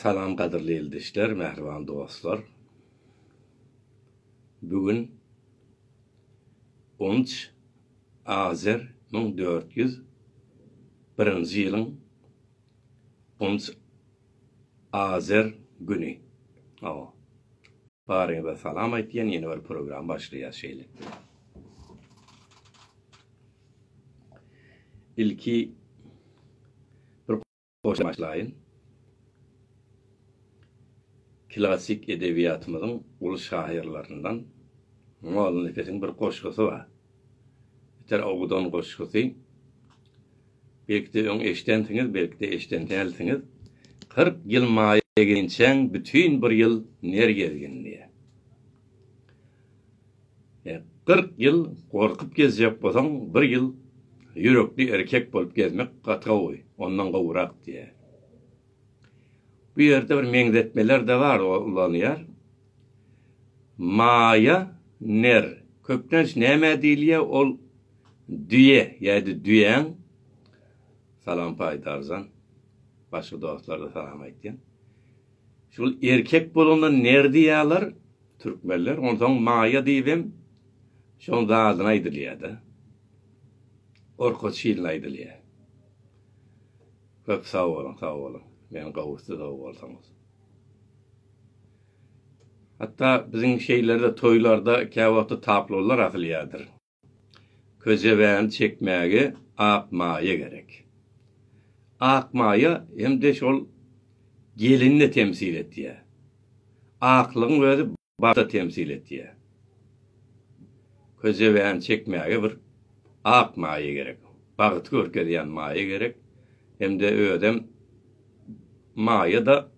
Salam qadirli eldeşler, mehriban dostlar. Bugün 13 Azer 1401 yılın 13 Azer günü. Barıngıza salam aytýan yeni bir program başlaýar şeýle. İlki bir goşma başlaýyn. Klasik edebiyatımızın ulu şairlerinden Moğol Nefes'in bir koşkusu var. Bir oğudan koşkusu. Belki de onu eşitensiniz, belki de eşitensiniz. 40 yıl maya geçen bütün bir yıl ner gezgin diye. 40 yıl korkup gezecek bolsaň bir yıl yürekli erkek bolup gezmek gatgawy, ondan gowrak diye. Bu yerde bir meňzetmeler de var ulanýar. Maya ner. Köplenç näme diýilýär ol düye, ýa-da düýen. Salam paýdarzan. Başga dostlara salam aýtýan. Şol erkek bolanda ner diýýärler türkmenler, ondan maya diýibem. Şol zadyny aýdylýar. Orkoç şiirini aýdylýar. Köp sağ olun. Men gawusty da bolsaňyz. Hatta bizim şeylerde, toýlarda käwapda taplolar atylýardyr. Köjebäň çekmäge ak maya gerek. Ak maya hem de şol gelinni temsil etýär. Aklyň özü başda temsil etýär. Köjebäň çekmäge bir ak maya gerek. Bagyt görkezýän maya gerek. Hem de ödem maya da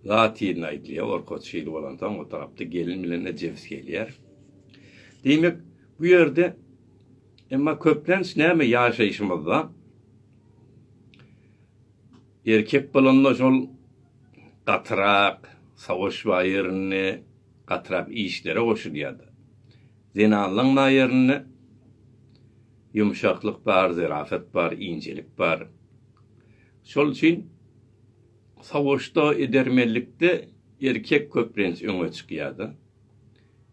Latin aýdylýar, orkoç şeýle bolandan o tarapda gelin bilen ejewis gelýär. Demek bu ýerde emma köplenç näme ýaşaýyşymyzda erkek bolanda şol gatrak, savaş baýryny, gatrak işlere goşulýardy. Zenanlyň baýryny yumşaklyk bar, zerafet bar, incelik bar. Şol üçin savaşda edermellikde erkek köplenç öňe çykýardy.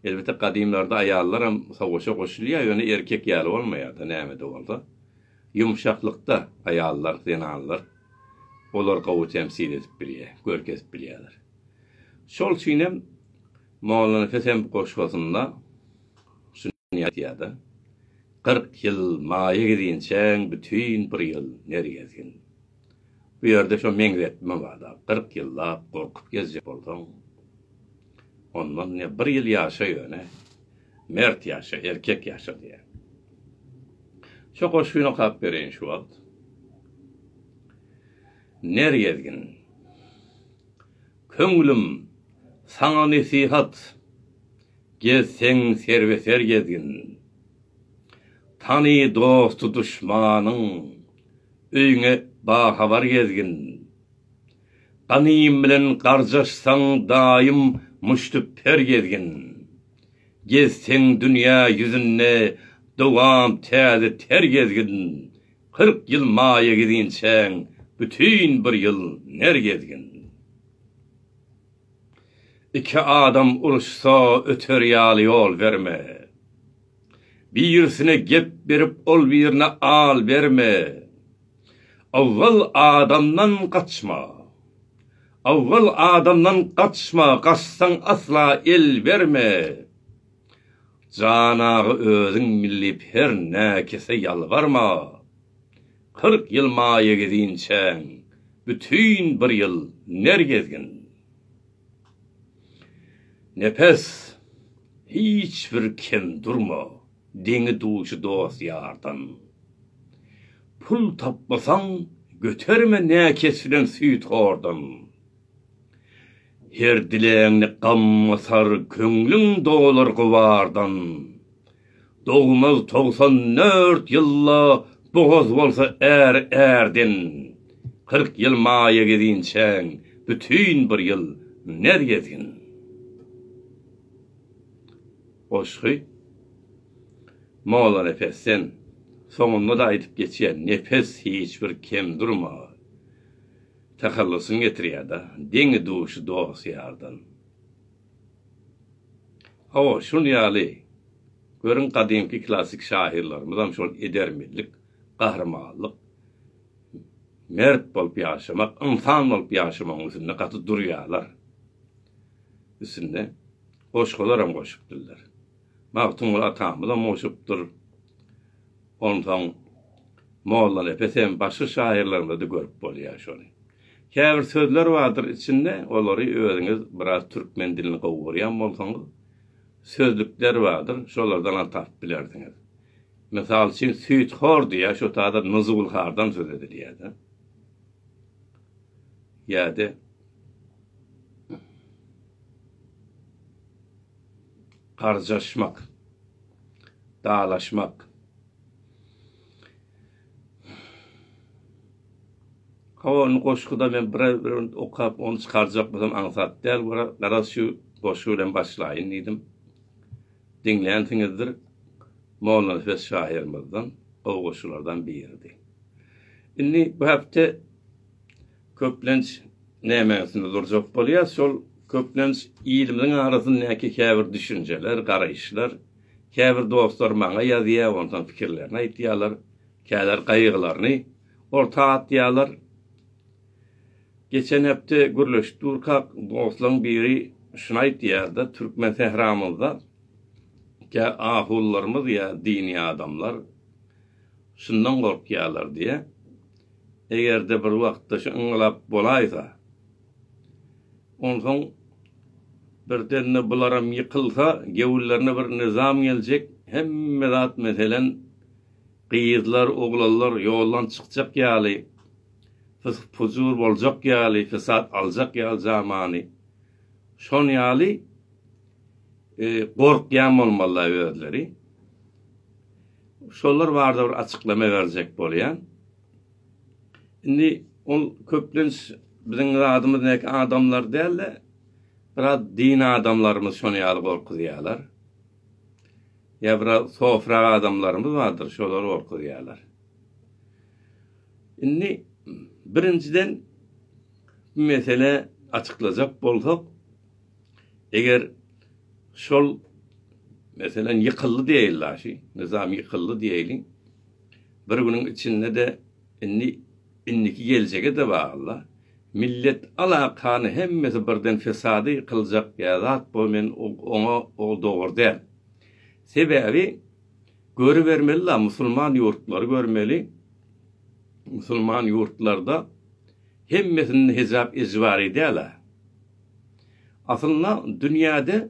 Elbette kadimlarda ayallar hem savaşa goşulýar, ýöne erkek ýaly bolmaýardy, näme de bolsa. Yumşaklykda ayallar, zenanlar olar gawy temsil edip bilýär, görkezip bilýärler. Şol üçin hem Moğol Nefes'in goşgasynda şunu aýtýardy. 40 yıl maya gidinçen bütün bir yıl ner gezgin. Bu yerde şu meňzetme barda. 40 yıllap korkup gezjek bolsaň. Ondan ne bir yıl ýaşa ýöne. Mert ýaşa, erkek ýaşa diye. Şu goşgyny okap bereýin şu wagt. Ner gezgin. Köňlüm saňa nesihat. Gezseň serbeser gezgin. Tany dostu düşmanyň öýüňe bahabar gezgin. Ganym bilen garjaşsaň daim muştuper gezgin. Gezseň dünýä ýüzünde dowam täze ter gezgin. 40 yıl maya gidinçen bütün bir yıl ner gezgin. İki adam uruşsa öter ýaly ýol verme. Birisine gep berip ol birine al verme. Awval adamdan kaçma. Kaçsaň asla el verme. Janagy özüň millip her näkese ýalvarma. 40 yıl maya gidinçen bütün bir yıl ner gezgin. Nefes hiç bir kem durma. Deňi duşy dost ýardan. Pul tapmasaň göterme näkes bilen süýt ordan. Her dileňni gammasar köňlüň dolar gowardan. Dogmaz 94 ýylla boğaz bolsa erdin. 40 yıl maya gidinçen bütün bir yıl ner gezgin. Oşgy Moğol Nefes'ten soňunda da aýdyp geçýän nefes hiç bir kem durma. tehallusyn getirýärdi. Deňi duşy dogsýardan. O şunu ýaly. Görün kadimki klasik şairlerimiz şol edermillik, kahramanlyk, mert bolup ýaşamak, insan bolup ýaşamak üstünde gaty durýarlar. Üstünde goşgular hem goşupdurlar. Magtumul atamyz da goşupdur. Ondan Molla Nefesem başga şairlerimde de görüp bolýar şonu. Käbir sözler vardır içinde, olary özüňiz biraz türkmen dilini gowurýan bolsaňyz, sözlükler vardır, şolardan tap bilerdiňiz. Mesal üçin süýt hor diýär, şo taýda nuzul hardan söz edilýär. Ýa-da qarjaşmak, dağlaşmak. Onu goşguda men bir okap onu çykarjak bolsam aňsat däl, garaz şu goşgu bilen başlaýyn diýdim. Dinleýänsiňizdir. Molla Nefes şahirimizden, o goşgulardan biriydi. Indi bu hafta köplenç nämeňsinde durjak bolýar, şol köplenç ilimiň arasyndaky käbir düşünjeler, garaýşlar, käbir dostlar maňa ýazýar, ondan pikirlerini aýtýarlar, käler gaýgylaryny ortağa atýarlar. Geçen hafta gürleşdik, dostlaryň biri şunu aýtýardy, türkmen sehramyzda ki ahullarımız ya dini adamlar şundan korkuyorlar diye. Eğer de bir vakti şu ıngılap bolaysa, ondan birden bularam yıkılsa, gevullerine bir nizam gelecek, hemme zat meselen kıyızlar, oğlallar yoldan çıkacak yali, fuzur olacak yali, fesat alacak yali zamanı. Şon yali, korkyan olmalılar özleri. Şollar vardı bir açıklama verecek bolýan. Indi ol köplenç bizim adımız nek adamlar däl, biraz din adamlarımız şonu ýaly korkudýarlar. Ya biraz sofra adamlarımız vardır, şolar korkudýarlar. Indi birinciden bir mesele açıklayacak bolsak, eger şol mesela yıkıldı diýerler şi, nizam yıkıldı diýelim. Bir günün içinde de inniki geljege de bagly. Millet alakany hemmesi birden fesady yıkılacak ýa-da bu men ona o dogry däl. Sebebi görüvermeliler, musulman ýurtlary görmeli. Musulman ýurtlarda hemmesinin hesap icbari däl. Aslında dünyada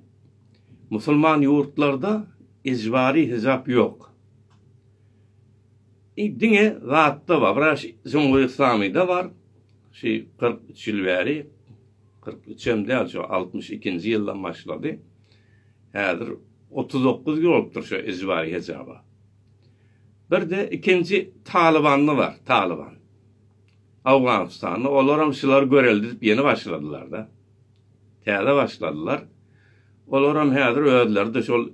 musulman ýurtlarda icbari hesap yok. Dine zatda var, biraz Cumhuriyet İslami'de var. 43 yıl beri, 43'em değil, 62. yıldan başladı. Häzir 39 yıl olupdur şu icbari hesaba. Bir de ikinci Talibanlı var, Taliban. Afganistanlı, olaram şular göreldip yeni başladılar da. Täze başladılar. Olaram häzir öýdüler de şol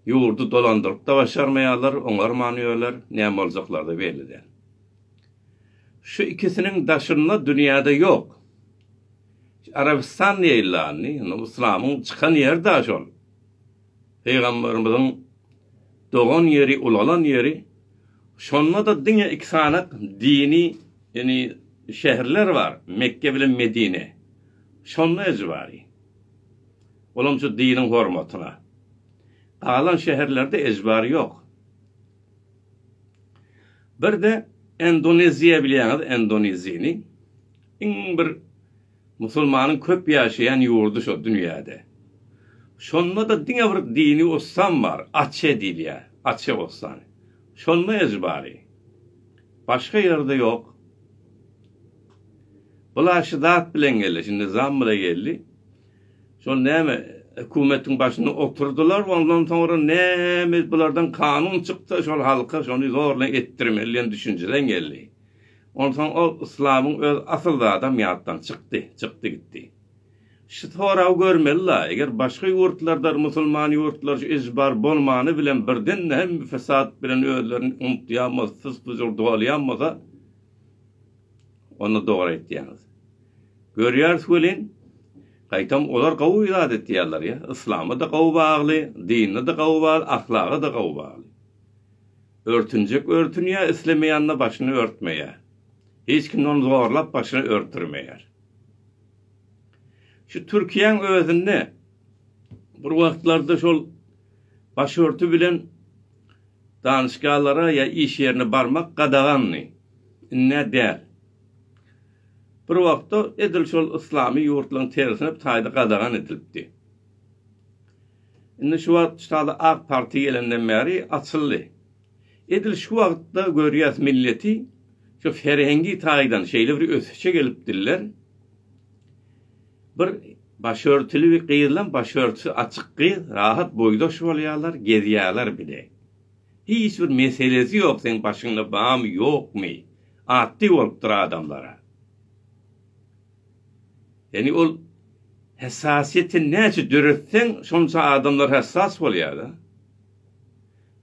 ýurdu dolandyryp da başarmaýarlar, oňar manýarlar, näme boljaklar da belli däl. Şu ikisinin daşyna dünýäde ýok. Arabistan diýilýärni, islamyň çykan ýeri da şol. Peýgamberimiziň doğan ýeri, ulalan ýeri, şonda da diňe iksanak dini, yani şäherler var, Mekke bilen Medine. Şonda ejbari. Olam şu dinin hormatyna. Galan şäherlerde ejbari ýok. Bir de Endonezya bilýäňiz, Endonezyny iň bir musulmanyň köp ýaşaýan ýurdu şu dünýäde. Şonda da diňe bir dini ossan var, Aceh diýilýär, Aceh ossan. Şonda ejbari. Başga ýerde ýok. Bular şidat bilen geldi, şimdi nizam bilen geldi. Şol näme hökümetiň başyna oturdular, ondan sonra näme bulardan kanun çykdy, şol halka şonu zorla etdirmeli düşünjeden geldi. Ondan o islamyň öz asıl adam ýatdan çykdy gitdi. Şu tora görmeliler, eger başga ýurtlarda musulman ýurtlar ejbar bolmany bilen birden hem fesat bilen özlerini unutýarmaz, fıs-fıs bolýarmaz, onu dogry etdiňiz. Görýärsiniz, gaýtam olar gowy ibadet diýerler ya. İslam'a da gowy bagly, dinine de gowy bagly, ahlaga da gowy bagly. Örtünjek örtünýär, islemeýänne başyny örtmeýär. Hiç kim onu zorlap başyny örtürmeýär. Şu Türkiýeň özünde bir wagtlarda şol başörtü bilen danışgalara ya iş yerine barmak gadaganly. Ne der? Bir wagtda edil şol islamy ýurtlaryň tersine taýda gadagan edilipdi. Indi şu wagtda AK Parti gelenden beri açyldy. Edil şu wagtda görýäs milleti şu ferhengi taýdan şeýle bir ösüşe gelipdirler. Bir başörtülü bir gıyırlan başörtüsü açık gıyır, rahat boydaş bolýarlar, gezýärler bile. Hiç bir meselesi yok, sen başında bağım yok mu? Atti bolupdyr adamlara. Yani ol hassasiyeti näçe döretsen, şonça adamlar hassas bolýar.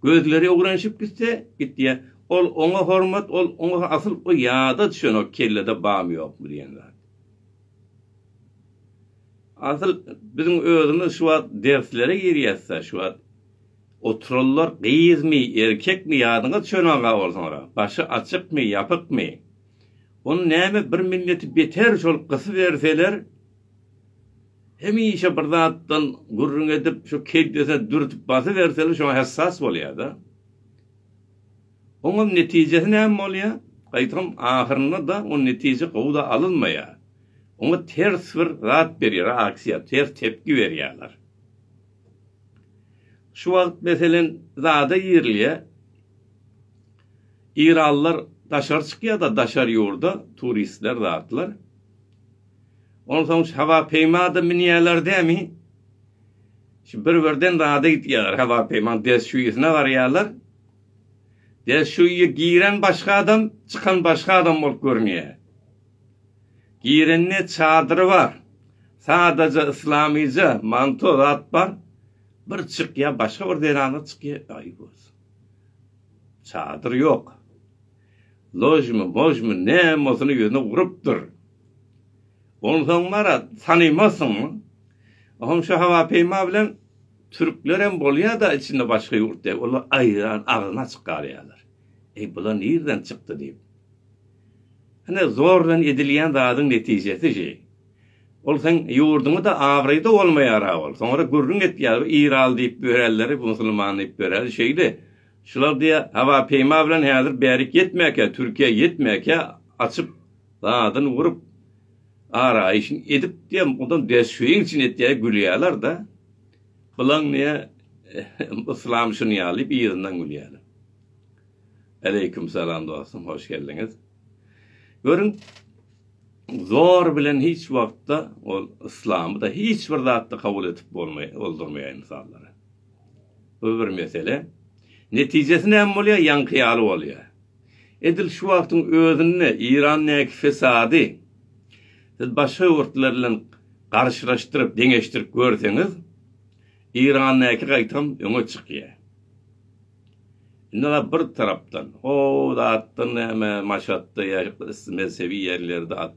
Gözleri ogranşyp gitse, gitdiýär. Ol oňa hormat, ol oňa asyl o ýada düşen o kellede bağım yok mu diýenler. Asıl bizim özümüz şu an derslere girýärse şu an otururlar gyýyz mi erkek mi ýadyňa düşenäge bolsaňlar başy açyk mı ýapyk mı onu näme bir milleti beter şol gysy berseler hemişe bir zatdan gurrun edip şu keldese dürtüp basy berseler şoňa hassas bolýar da. Oňun netijesi näme bolýar? Gaýtam ahyrynda da o netije gowda alınmaýar. Ona ters bir zat berýär, aksiýa, ters tepki berýärler. Şu wagt meselen zada ýerliýe İranlılar daşar çykýar da daşar ýurda turistler zatlar. Ondan soň hava peýmada minýärler dämi? Şu bir-birden zada gitýär, hava peýman des şuýysyna barýarlar. Des şuýy giren başga adam, çıkan başga adam bolup görünýär. Girenine çadırı var. Sadece İslamice manto zat var. Bir çıkya başka bir derana çıkya. Ayıp olsun. Çadır yok. Lojmu ne mosunu yüzüne vurupdur. Onun sonlara tanımasın mı? Onun şu hava peyma bilen Türklerin bolýar da içinde başka yurtta. Onlar ayıran ağına çıkarıyorlar. Bular nereden çıktı deyip. Hani zordan edilýän zadyň netijesi şey. Ol sen ýurduňy da awryda bolmaýar ol. Sonra gurrun etýär, İran diýip börelleri, musulman diýip börel şeydi. Şular diýe hava peýma bilen häzir berik yetmäke, Türkiýe yetmäke açyp zadyň vurup araýyşyn edip diýem, ondan desşüýün için etýär gülýärler da. Bulan niýe islam şunu ýalyp ýerinden gülýärler. Aleyküm salam dostum, hoş geldiňiz. Görün, zor bilen hiç wagtda ol İslam'ı da hiç bir zatda kabul etip oldurmaýar insanlara. Bu bir mesele. Netijesi näme bolýar? Ýankyýaly bolýar. Edil şu wagtyň özünde İran näki fesady siz başga ýurtlar bilen garşylaşdyryp, deňeşdirip görseňiz, İran näki gaýtam öňe çykýar. Indi bir tarapdan, o zatdan näme maşatda ýa mezhebi ýerlerde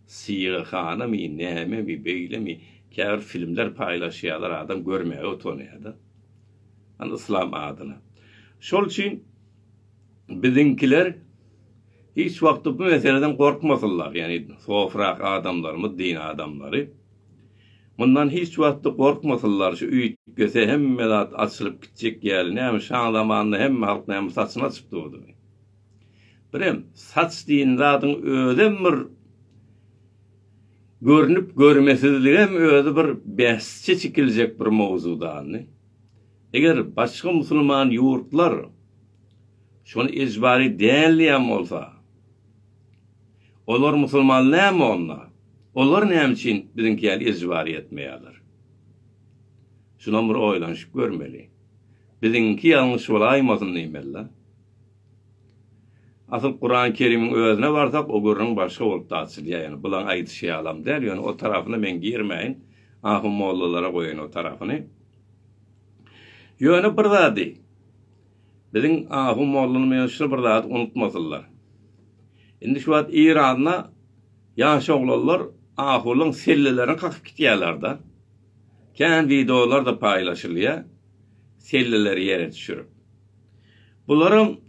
siýhana mi, näme mi, beýle mi, kär filmler paýlaşýarlar, adam görmeýär, otonýar da. An İslam adyna. Şol üçin biziňkiler hiç wagtda bu meseleden gorkmasylar, ýani sofrak adamlarmy, din adamlary. Bundan hiç wagtda gorkmasylar, şu üýt göse hemme zat açylyp gitjek ýaly, näme şaň zamanynda hemme halk näme saçyny açyp durdy. Birem saç diýen zatyň özem bir görünüp görmesizligi hem özü bir behsçe çekiljek bir mowzudan. Eger başga musulman ýurtlar şonu ejbari dälýän bolsa, olar musulman näme onlar? Olar näme üçin biziňkiler ejbari etmeýärler? Şuna bir oýlanyşyp görmeli. Biziňki ýalňyş bolaýmasyn diýmeler. Asyl Kur'an-ı Kerim'in özüne barsak o görüň başga bolup da açylýar. Yani bulan aýdyşy alam der, ýani o tarafyna men girmeýin. Ahym mollalara goýun o tarafyny. Ýöne bir zady. Biziň ahym mollany men şu bir zady unutmasylar. Indi şu wagt İran'da ýaş oglanlar ahulun sellelerini kakıp gitýärler da. Kän videolar da paylaşylýar. Selleleri yere düşürüp. Bularım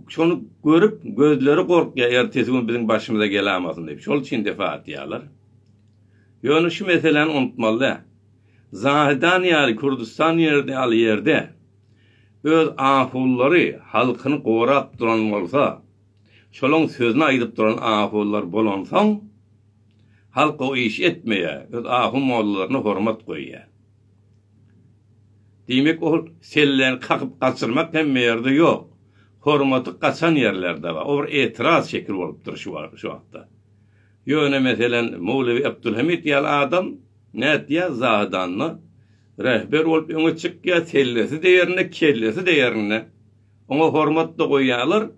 şonu görüp gözleri korkýar, ertesi gün bizim başımıza gelämasyn diýip. Şol üçin defa etýärler. Ýöne şu meseleni unutmaly. Zahidan ýaly Kurdistan ýerde öz ahullary halkyny gorap duran bolsa, şolaň sözüni aýdyp duran ahullar bolansaň, halk o iş etmeýär, öz ahu mollaryna hormat goýýar. Demek o sellerini kakıp kaçırmak hem yerde yok. Hormatı kaçan yerlerde var. O bir etiraz şekil olup dur şu vakta. Yöne meselen Mevlevi Abdülhamid yal adam ne diye zahidanlı rehber olup öňe çykýar, sellesi değerine, kellesi değerine. Ona hormat da koyýarlar.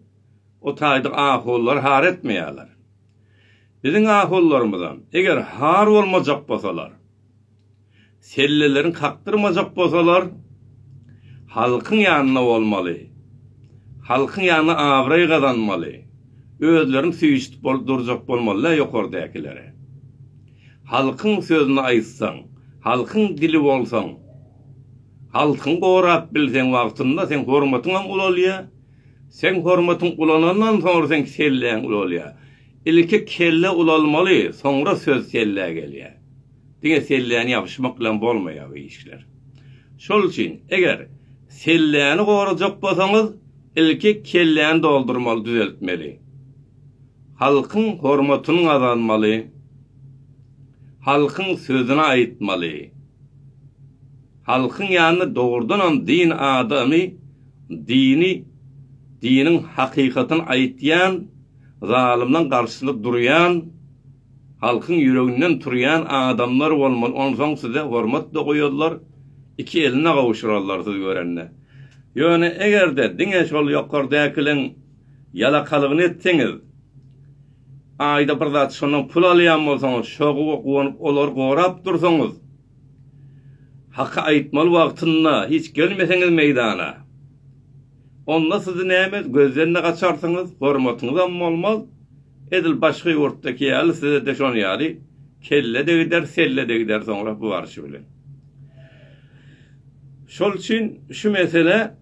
O taýda ahullar har etmeýärler. Bizim ahullarymyzdan eger har bolmajak bolsalar, sellelerin kaktırmajak bolsalar, halkın yanına olmalı. Halkın yanına avray kazanmalı. Özlerini süýüşip durjak bolmalylar ýokardakilere. Halkın sözüni aýtsaň, halkın dili bolsaň, halkın gorap bilseň wagtynda sen hormatyň ulalýar. Sen hormatyň ulanandan soňra sen selleň ulalýar. İlki kelle ulalmaly, soňra söz selleň gelýär. Diňe selleňi ýapyşmak bilen bolmaýar bu işler. Şol üçin eger selleňi gorajak bolsaňyz, ilki kelleňi doldurmaly, düzeltmeli. Halkın hormatyny kazanmaly. Halkın sözüni aýtmaly. Halkın ýanyna dogrudan din adamy, dinin hakikatyny aýtýan, zalimden garşyda durýan, halkın yüreginden turýan adamlar bolmaly. Onsoň size hormat da goýarlar, iki eline gawuşurarlar siz görenne. Ýöne egerde diňe şol ýokardakylyň ýalakalygyny etseňiz, aýda bir zat şondan pul alýan bolsaňyz, şoňy gowunyp olar gorap dursaňyz, hakka aýtmaly wagtynda hiç gelmeseňiz meýdana, onda sizi näme gözlerine gaçarsyňyz, hormatyňyz bolmaz. Edil başga ýurtdaky ýaly size de şonu ýaly kelle de gider, selle de gider soňra bu barşy bilen. Şol üçin şu mesele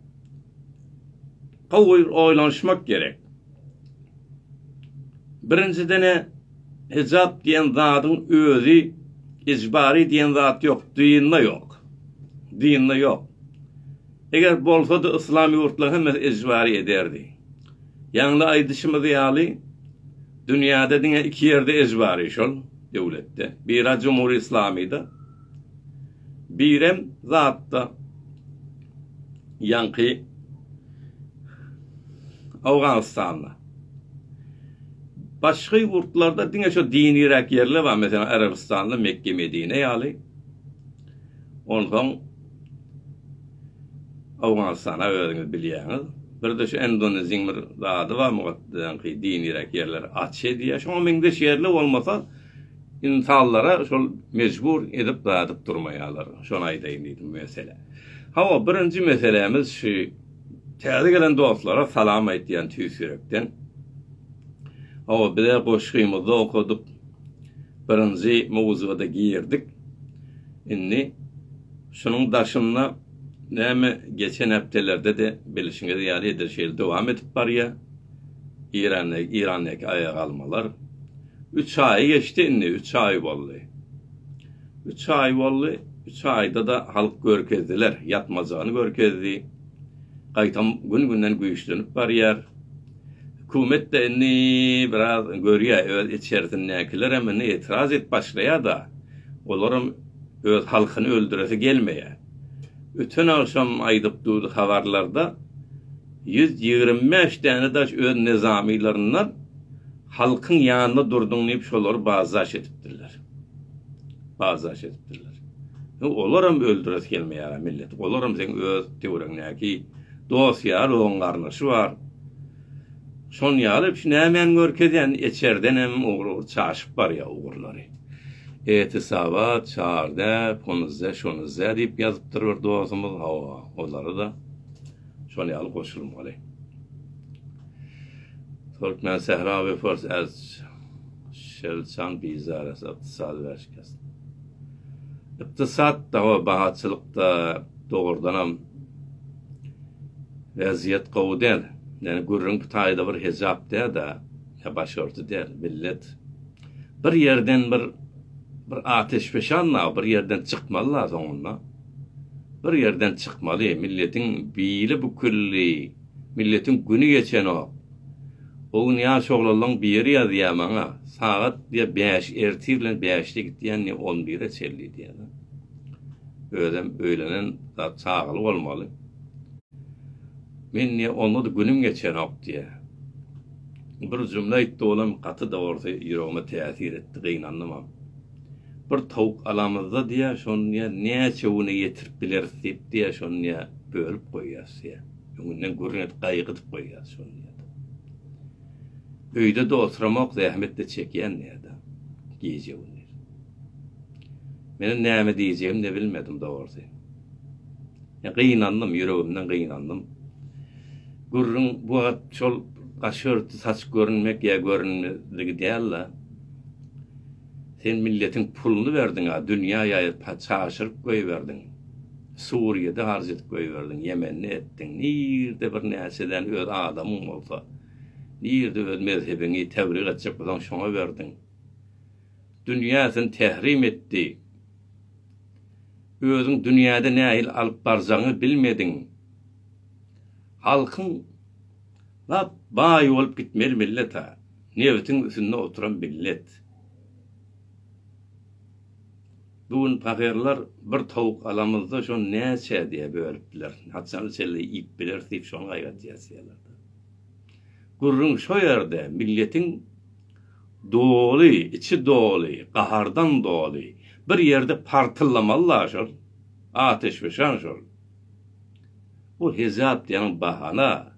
gawy oýlanşmak gerek. Birinciden hicap diýen zadyň özü icbari diýen zat ýok, dinle ýok. Dinle ýok. Eger bolsa da İslami ýurtlar hemme icbari ederdi. Ýa-ni aýdyşymyz ýaly dünýäde diňe iki ýerde icbari şol döwletde. Biri Cumhur İslamy'da, birem zatda ýanky Awganistan'da. Başga ýurtlarda diňe şo dinirek ýerler bar, mesela Arabistan'da Mekke, Medine ýaly. Ondan Awganistan'a özüňiz bilýäňiz. Bir de şu Endonezyaň bir zady bar, mugatdanky dinirek ýerler açy diýär. Şoň meňde şeýerler bolmasa insanlara şol mecbur edip daýatyp durmaýarlar. Şonu aýdaýyn diýdim mesele. Hawa birinji meselemiz şu täze gelen dostlara salam aýtýan tüýsürekden. Hawa bile goşgymyzda okudyk. Birinji mowzuda girdik. Inni şunun daşynda näme geçen hepdelerde de bilişiňiz ýaly eder şeýle dowam edip barýar. İran'daki aýak almalar 3 ay geçti, inni 3 ay boldy. 3 ay boldy. 3 ayda da halk görkezdiler, yatmazany görkezdi. Gaýtam gün-günden güýçlenip barýar. Hökümet de inni biraz görýär, öz içerisindekiler hem etiraz et başlaýar da, olaram öz halkyny öldüresi gelmeýär. Öten akşam aýdyp durdy habarlarda 125 tane daş öz nizamiýlarynyň halkın ýanyna durduň diýip şolary bazaş etipdirler. Bazaş etipdirler. Olaram öldüresi gelmeýär millet. Olaram sen öz teoreňdäki dosýar oň garnaşy bar. Şon ýalyp nämen görkezýän içerden hem ugur çaşyp barýar ugurlary. Etisabat çarda, ponuzda, şonuzda diýip ýazyp durur dostumyz. Hawa, olary da şonu ýaly goşulmaly. Türkmen Sehra ve Fars az şelçan bizarası iqtisadi berşkes. İqtisat da bahatçılıkta doğrudan vaziyet qowdel. Yani gurrun tayda bir hesap da ya başörtü der millet. Bir yerden bir ateşpeşanla bir yerden çıkmalı lazım. Bir yerden çıkmalı. Milletin bili bu külli. Milletin günü geçen o. O gün ya şoğlalın bir yeri ya diyemana. Saat diye 5 ertiyle 5'te gitti yani 11'e çelli diye. Öğlenen sağlı olmalı. Men niye onu da günüm geçen ok diye. Bir cümle etti oğlum katı da orta yüreğime tesir etti. Kıynanlamam. Bir tavuk alamızda diye şonya neçe onu getirip biler diye şonya bölüp koyas ya. Onundan gurnet qaygıtıp koyas şonya. Öyde de oturamak zahmet de çeken ne da. Giyece onu. Benim näme diyeceğim de bilmedim doğrusu. Ya kıynandım yüreğimden kıynandım. Gurrun bu şol başörtü saç görünmek ya görünmezligi değil la. Sen milletin pulunu verdin ha, dünyaya çaşırıp koyuverdin. Suriye'de harcet koyuverdin, Yemen'ne ettin. Nirde bir neseden öz adamın olsa, nirde öz mezhebini tebrik edecek olan şuna verdin. Dünya sen tehrim etti. Özün dünyada nähil alıp barzanı bilmedin. Halkın bay olup gitmeli millet ha. Nevetin üstünde oturan millet. Bugün pakirler bir tavuk alamızda şon näçe diye bölüpdiler. Hatsan çelle ip biler deyip şon gayret ýasyarlar. Gurrun şo ýerde milletin dolu, içi dolu, qahardan dolu. Bir yerde partılamalılar şol. Ateş veşan şol. Bu hesap diýen bahana.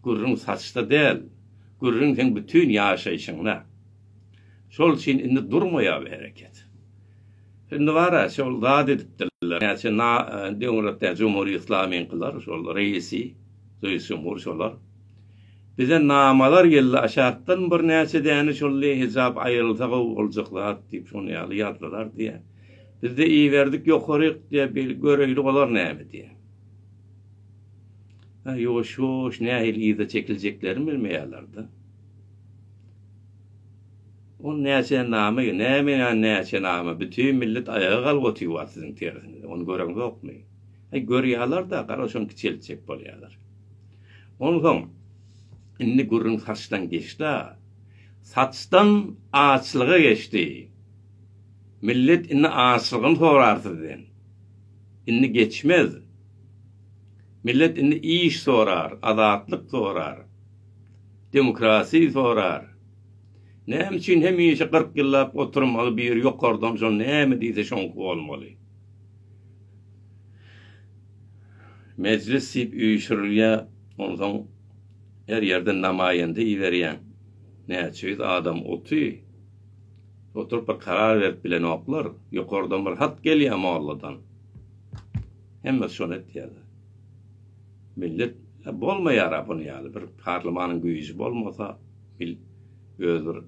Gurrun saçta değil. Gurrun sen bütün ýaşaýyşyňda. Şol için indi durmaýa bir hareket. Şimdi var ya, şol zat edipdirler. Yani Cumhuriyet Cumhuriyet İslami kılar, şol reisi, Cumhur şolar. Bize namalar geldi aşağıdan bir näçe däne şol hesap ayrılsa olacaklar deyip şonu ýadylar diye. Biz de iyi verdik yokaryk diye bir göreylik olar näme diye. Yoş nähil ýyda çekiljeklerini bilmeýärlerdi. O näçe nama, näçe nama, bütün millet ayağa galgotyýar siziň teresinde. Onu gören ýokmy? Görýärler da, garaşan kiçelçek bolýarlar. Ondan indi gurrun saçtan geçti. Saçtan ağaçlığa geçti. Millet indi ağaçlığını sorardı den. Indi geçmez. Millet indi iş sorar, adatlık sorar. Demokrasi sorar. Näme üçin hemişe 40 ýyllap oturmaly bir ýokardan şon näme diýse şonku bolmaly. Meclis üýşürilýär, ondan her ýerde namaýende iwerýän. Näçe adam oturup bir karar verip bilen oklar, ýokardan bir hat gelýär mahalladan. Hemme şonu etýär. Millet bolmaýar bunu ýaly bir parlamentanyň güýji bolmasa, özür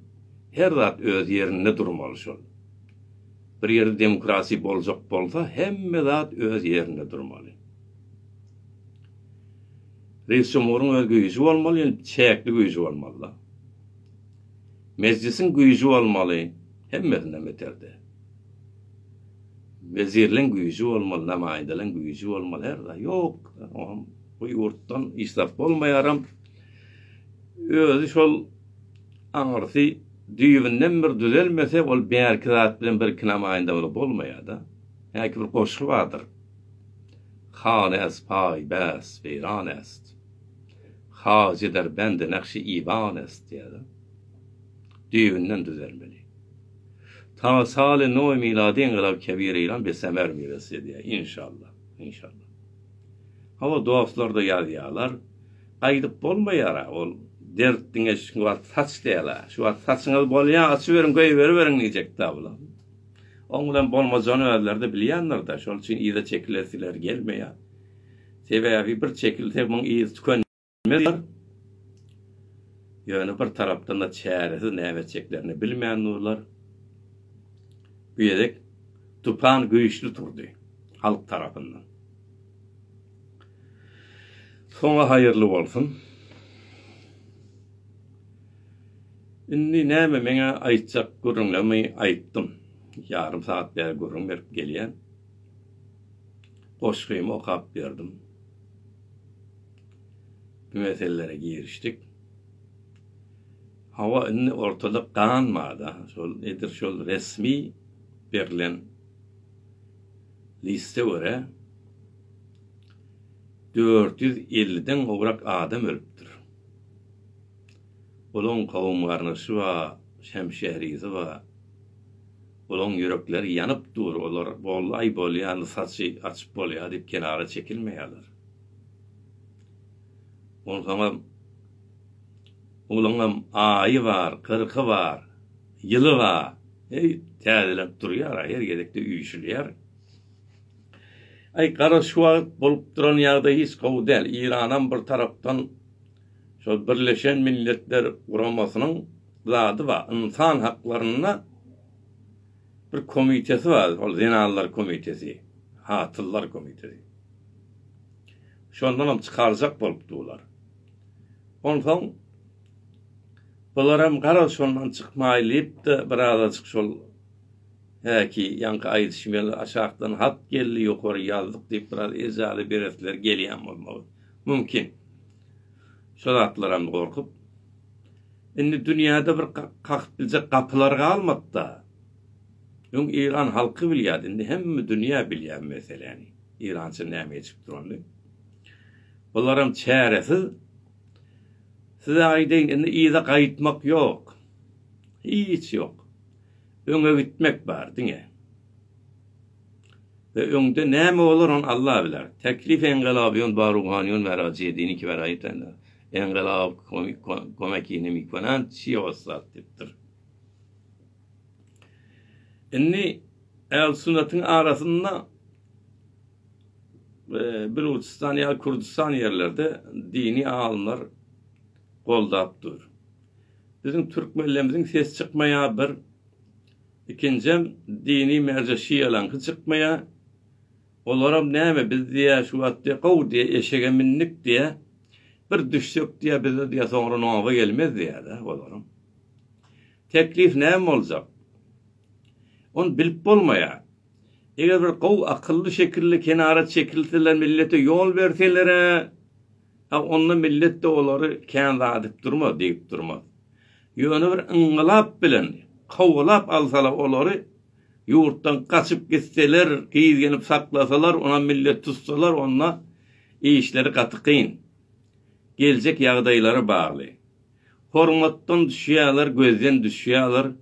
her zat öz yerinde durmaly şol. Bir yerde demokrasi boljak bolsa, hemme zat öz yerinde durmaly. Reis Cumhurun öz güýji bolmaly, çäkli güýji bolmaly. Meclisin güýji bolmaly, hemmesinden beterde. Vezirliň güýji bolmaly, namaýandalaryň güýji bolmaly, her zat ýok. Bu ýurtdan israf bolmaýaram. Özü şol aňarsy düýünden bir düzelmese, ol bärki zat bilen bir namaýanda bolup bolmaýar da. Ýa-ki bir goşgy bardyr. Hanes pay bas viran est. Hazi der bende nakşi iban est diýär. Düýünden düzelmeli. Ta sal-ı no miladi enqilab kebir ilan besemer miresi diýär inşallah. İnşallah. Hava duaflarda ýazýarlar. Aýdyp bolmaýar ol. Dertdiňe şu wagt saç diýerler. Şu wagt saçyňyz bolýar, açyberin, goýuberin diýecek da bular. Oň bilen bolmajany özleri de bilýänler da, şol üçin ýyda çekilesiler gelmeýär. Sebäbi bir çekilse muň ýyzy tükenmez. Yani bir taraftan da çäresi nämetjeklerini bilmeýän nurlar. Büyedek tupan güýçli turdy halk tarapyndan. Soňa hayırlı bolsun. Indi näme meňe aýtjak görüňlämi aýtdym. Yarım saat beri görüň berip gelýän. Goşgymy okap berdim. Bu meselelere girişdik. Hava inni ortalık kanmadı. Şol resmi berilen liste göre 450'den obrak adam ölüpdür. Olon kavum garnışı va, şemşehrisi va, olon yürekleri yanıp dur, olar bollay bolýan, saçy açyp bolýar dip kenara çekilmeýärler. Oğlanam ayı var, kırkı var, yılı var. Täzelep durýar, her gedekde üýşülýär. Ay garaşwa bolup duran ýagda hiç gowy däl. İranam bir tarapdan şol Birleşen Milletler Guramasynyň zady var. İnsan haklaryna bir komitesi var. Ol Zenallar Komitesi, Hatıllar Komitesi. Şondan çykarjak bolupdylar. Ondan bolaram garaşondan çykmaýlyp da birazajyk şol ki yankı aýdyşmaly aşağıdan hat geldi ýokary ýazdyk diýip biraz ezaly beretler gelýän bolmaly. Mümkin. Şol atlaram gorkup. Indi dünýäde bir kakyp biljek kapylar galmapda. Ýöň İran halky bilýär, indi hemme dünýä bilýär meseleni. İrança näme edip durandy. Bolaram çäresi size aýdyn, indi ýa gaýtmak ýok. Hiç ýok. Öňe gitmek bar diňe. Ve öňde näme bolar onu Allah biler. Teklif engelabyon baruhaniyon meraci edini ki verayetler. Engelab komekini mikvanan çiğosat diptir. Inni el sünnet'in arasında Belucistan ya Kurdistan yerlerde dini ağınlar goldapdır. Bizim Türkmenlerimizin ses çıkmaya bir ikincem dini merceşiyalan çıkmaya olaram näme biz diye şu atdı qaw diye eşege minnik diye bir düşsek diye bize diye sonra nova gelmez diye de olaram. Teklif näme boljak? On bilip bolmaya. Eger bir qaw akıllı şekilde kenara çekilseler millete yol verselere onna millet de olary kän adyp durma diýip durma. Ýöne bir ıngılap bilen qawlap alsalar olary yurtdan kaçıp gitseler, giyizgenip saklasalar, ona millet tutsalar, ona işleri katıqyn. Gelecek ýagdaýlary bagly. Hormatdan düşýärler, gözden düşýärler,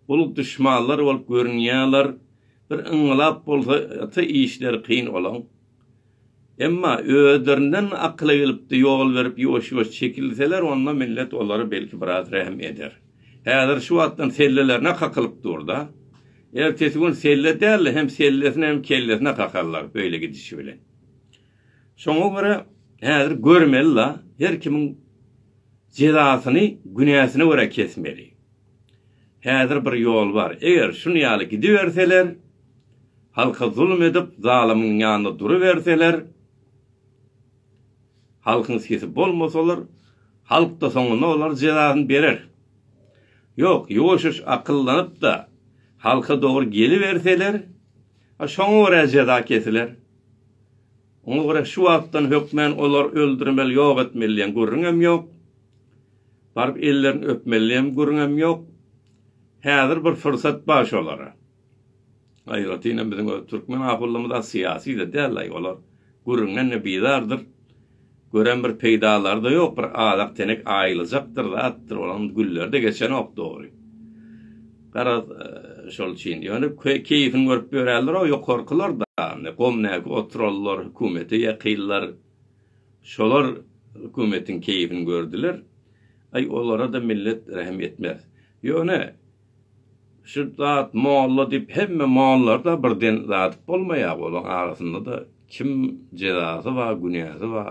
uluk düşmanlar bolup görünýärler. Bir ıngılap bolsa işleri kyn olan. Emma öderinden akla gelip de yol verip yoş çekilseler, onna millet olary belki biraz rehm eder. Häzir şu atdan sellelerine kakılıp durda. Ertesi gün selle derler, hem sellesine hem kellesine kakarlar, böyle gidişi bilen. Şoňa göre häzir görmeli la, her kimin cezasyny günäsine göre kesmeli. Häzir bir yol var. Eger şunu ýaly gidiverseler, halka zulm edip zalymyň ýanynda duruverseler, halkyň sesi bolmasalar, halk da soňuna olar cezasyny berer. Yok, yoşuş akıllanyp da halka doğru geliverseler, şoňa göre ceza kesiler. Oňa göre şu wagtdan hökmen olar öldürmeli, ýok etmeliyem görüňem ýok. Barıp ellerini öpmeliyem görüňem ýok. Häzir bir fırsat baş olara. Aýratynam biziň türkmen ahulymyzda siyasi de däl olar. Görüňen bidardyr. Gören bir peydalar da yok, bir ağlak tenek aýylajakdyr da atdyr olan güllerde geçen ok doğru. Garaz şol çin ýöne keyfin görüp bererler o ýok korkular da gomnäki oturallar hökümeti ýakyllar şolar hökümetin keyfini gördüler. Ay olara da millet rehm etmez. Ýöne şu zat molla dip hemme mollar da birden zat bolmaýar bolan arasynda da kim cezasy we günäsi we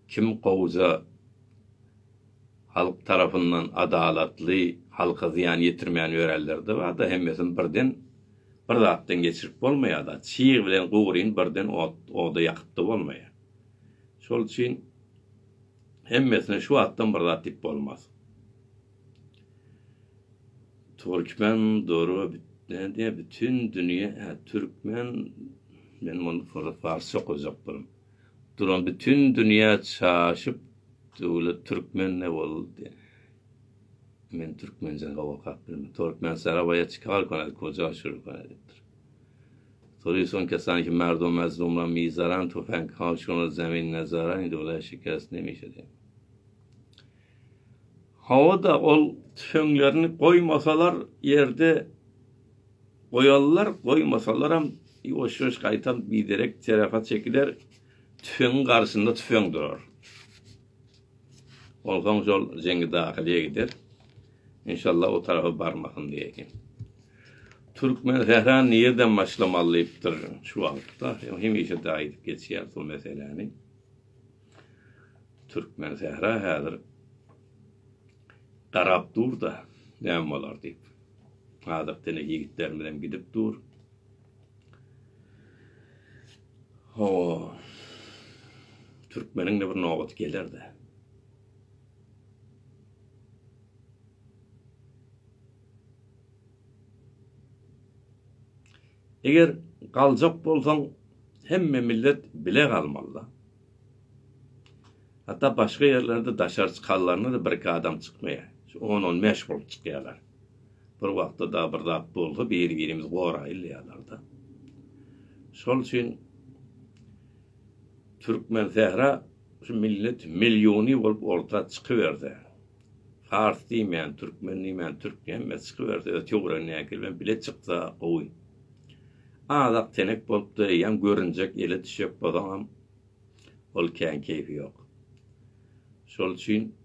kim qowza halk tarafından adalatly, halka ziyan yetirmeyen öreller de var da hemmesin birden bir zatdan geçirip bolmaýar da. Çiğ bilen gowryn birden oda ýakypdy bolmaýar. Şol üçin hemmesine şu atdan bir zat dip bolmaz. Türkmen doğru diye bütün dünya Türkmen men onu farsça kozak bolum. Duran bütün dünya çaşıp döwlet Türkmen ne boldy. Men Türkmenjän gawak bilmem. Türkmen sarabaya çıkar kanal koca şuru kanaldır. Soruyu son kesan ki merdum mazlumla mizaran tüfenk havşunu zemin nazaran idole şikast nemişedi. Havada ol tüfeklerini koymasalar yerde koyarlar, koymasalar hem yoş kaytan biderek tarafa çekiler, tüfeğin karşısında tüfeğin durar. Olgan yol cengi dahiliye gider. İnşallah o tarafa barmakın diyeyim. Türkmen Zehra nereden başlamalıdır şu vakitte? Hem işe dair geçiyor bu meseleni. Türkmen Zehra hazır qarap dur da näme bolar deyip. Adaktan yigitler bilen gidip dur. Türkmenin de bir nogat geler de. Eger galjak bolsaň hemme millet bile galmaly. Hatta başka yerlerde daşar çıkarlarına da bir adam çıkmaya. 10-15 bolup çıkýarlar. Bir wagtda da bir zat bolsa bir-birimiz goraýylýarlar da. Şol üçin Türkmen Zehra şu millet milyoni bolup orta çıkıverdi. Fars diýmeýän, Türkmen diýmeýän, Türk diýmeýän çıkıverdi. Ötüýär näkil bile çıksa oý. Adak tenek bolup da ýa görünjek ele düşüp bolan ol kän keyfi ýok. Şol üçin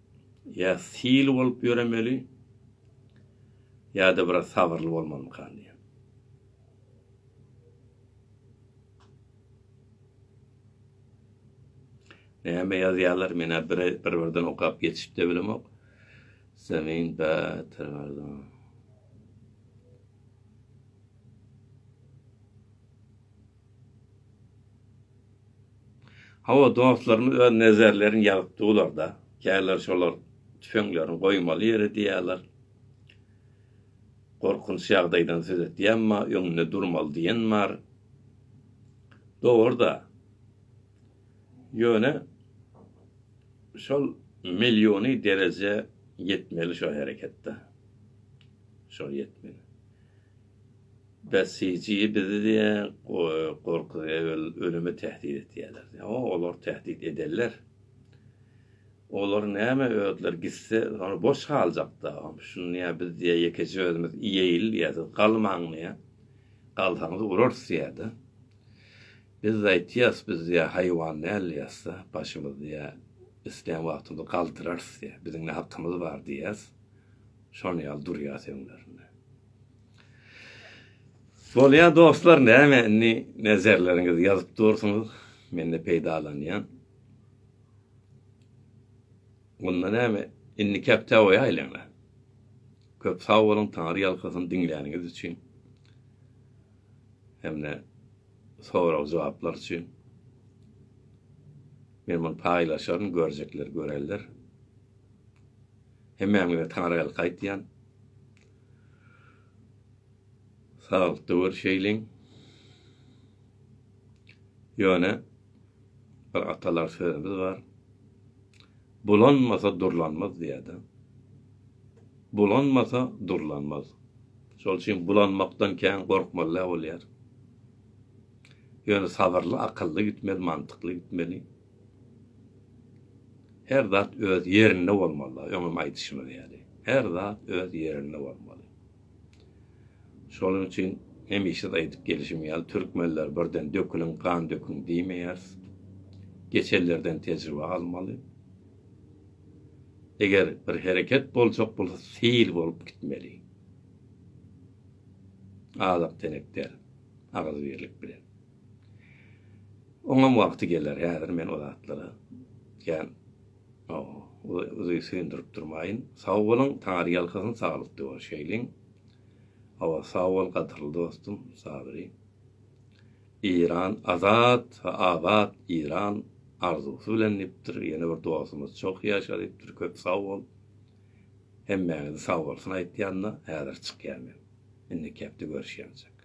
ya sil bolup ýöremeli ya da bir sabırlı bolmaly kandy. Näme ýazýarlar mene bir-birden okap geçip de bilemok. Zemin batırlardan. Hava dostlarımız ve nezerlerin yaptılar da. Kârlar şolar tüfeklerini koymalı yere diýerler. Korkunç ýagdaýdan söz etýänme, öňünde durmaly diýen bar. Doğru da. Ýöne şol milyony derece yetmeli şu harekette. Şol yetmeli. Besici bizi diye korkuya ölüme tehdit etýärler. Olar tehdit ederler. Olar näme ödler gitse onu boş kalacakda. Şunu niye biz diye yekeçi özümüz iyeyil ýa-da galmaň ýa. Galsaňyz urursa ýa-da. Biz aýtýas biz diye haýwan näliýärse başymyz diye isleýän wagtynda galdyrarsa biziň ne hakkymyz bar diýäs. Şonu ýal durýar seňlerinde. Bolýan dostlar näme nezerleriňiz ýazyp dursunuz mende peýdalanýan. Onda näme inni kapta we aýlana. Köp sag bolun taňry ýalkasyny dinleýäniňiz üçin. Hemne soraw jogaplar üçin. Men bunu paýlaşaryn görjekler, göreller. Hemmeňe taňry ýal gaýtýan. Sağlık dur şeyling. Ýöne bir atalar sözümüz var. Bulanmasa durlanmaz diýdi. Bulanmasa durlanmaz. Şol üçin bulanmakdan kän gorkmaly bolýar. Ýöne sabırly, akylly gitmeli, mantykly gitmeli. Her zat öz yerinde bolmaly. Öňüm aýdyşmy diýdi. Her zat öz yerinde bolmaly. Şolun üçin hemişe aýdyp gelişim ýaly türkmenler birden dökülün, kan dökün diýmeýär. Geçellerden tejribe almaly. Eger bir hereket bolsak bolsa fiil bolup gitmeli. Azap tenekler, ağız birlik bilen. Oňa wagty geler, häzir men o zatlara. Yani Uzy söndürüp durmayın. Sağ bolun, taňary ýalkasyn saglyk diýer şeýleň. Awa sağ bol gatyrly dostum, sabry. İran azat ve abad İran arzusu bilen nipdir. Ýene bir dostumuz çok ýaşadypdyr, köp sağ bol. Hemmeňiz sağ bolsun aýtýanna häzir çykýarmyn. Indi kepde görüşýänçe.